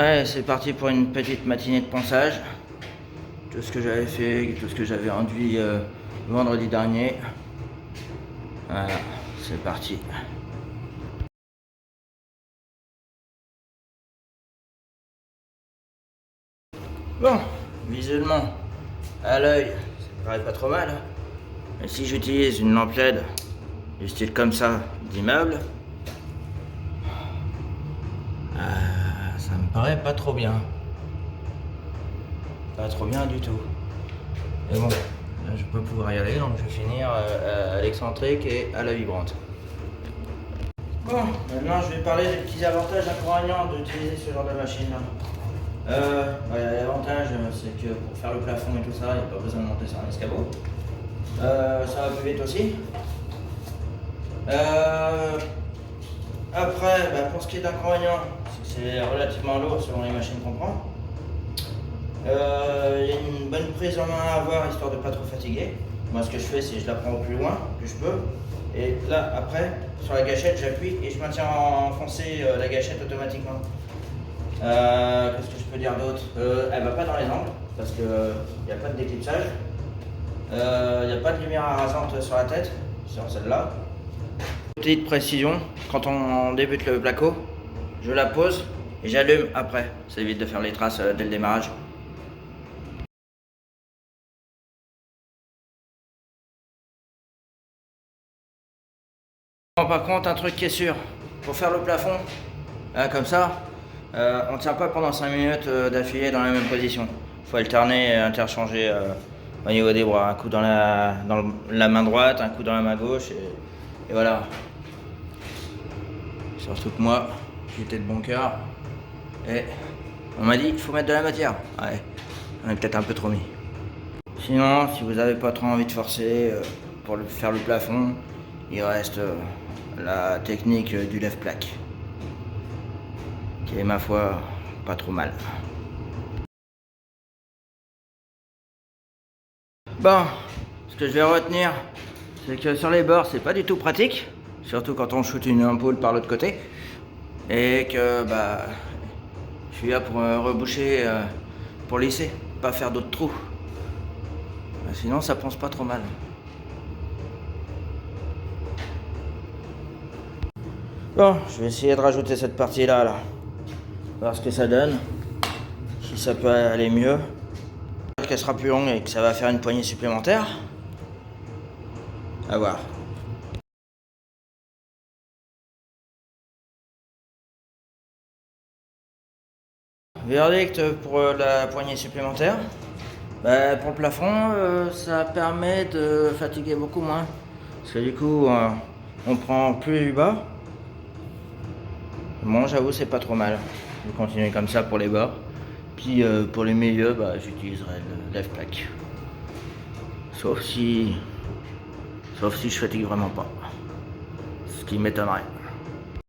Ouais, c'est parti pour une petite matinée de ponçage. Tout ce que j'avais fait, tout ce que j'avais enduit vendredi dernier. Voilà, c'est parti. Bon, visuellement, à l'œil, ça paraît pas trop mal. Mais si j'utilise une lampe LED du style comme ça d'immeuble, ça me paraît pas trop bien. Pas trop bien du tout. Mais bon, là, je peux pouvoir y aller, donc je vais finir à l'excentrique et à la vibrante. Bon, maintenant je vais parler des petits avantages et inconvénients d'utiliser ce genre de machine là. L'avantage c'est que pour faire le plafond et tout ça, il n'y a pas besoin de monter sur un escabeau. Ça va plus vite aussi. Après, pour ce qui est d'inconvénients, c'est relativement lourd selon les machines qu'on prend. Il y a une bonne prise en main à avoir histoire de ne pas trop fatiguer. Moi ce que je fais c'est que je la prends au plus loin que je peux. Et là après, sur la gâchette j'appuie et je maintiens enfoncé la gâchette automatiquement. Qu'est-ce que je peux dire d'autre? Elle va pas dans les angles parce qu'il n'y a pas de déclipsage. Il n'y a pas de lumière arasante sur la tête, sur celle-là. Petite précision, quand on débute le placo, je la pose et j'allume après. Ça évite de faire les traces dès le démarrage. Bon, par contre, un truc qui est sûr, pour faire le plafond, comme ça, on ne tient pas pendant 5 minutes d'affilée dans la même position. Il faut alterner et interchanger au niveau des bras. Un coup dans la main droite, un coup dans la main gauche, et voilà. Surtout que moi, j'étais de bon cœur, et on m'a dit il faut mettre de la matière. Ouais, on est peut-être un peu trop mis. Sinon, si vous n'avez pas trop envie de forcer pour faire le plafond, il reste la technique du lève-plaque, qui est ma foi pas trop mal. Bon, ce que je vais retenir, c'est que sur les bords c'est pas du tout pratique, surtout quand on shoot une ampoule par l'autre côté, et que je suis là pour reboucher, pour lisser, pas faire d'autres trous. Sinon ça ponce pas trop mal. Bon, je vais essayer de rajouter cette partie-là, voir ce que ça donne, si ça peut aller mieux. J'espère qu'elle sera plus longue et que ça va faire une poignée supplémentaire. À voir. Verdict pour la poignée supplémentaire. Pour le plafond, ça permet de fatiguer beaucoup moins. Parce que du coup, on prend plus du bas. Bon, j'avoue, c'est pas trop mal. Je vais continuer comme ça pour les bords. Puis pour les milieux, j'utiliserai le lève-plaque. Sauf si je fatigue vraiment pas. Ce qui m'étonnerait.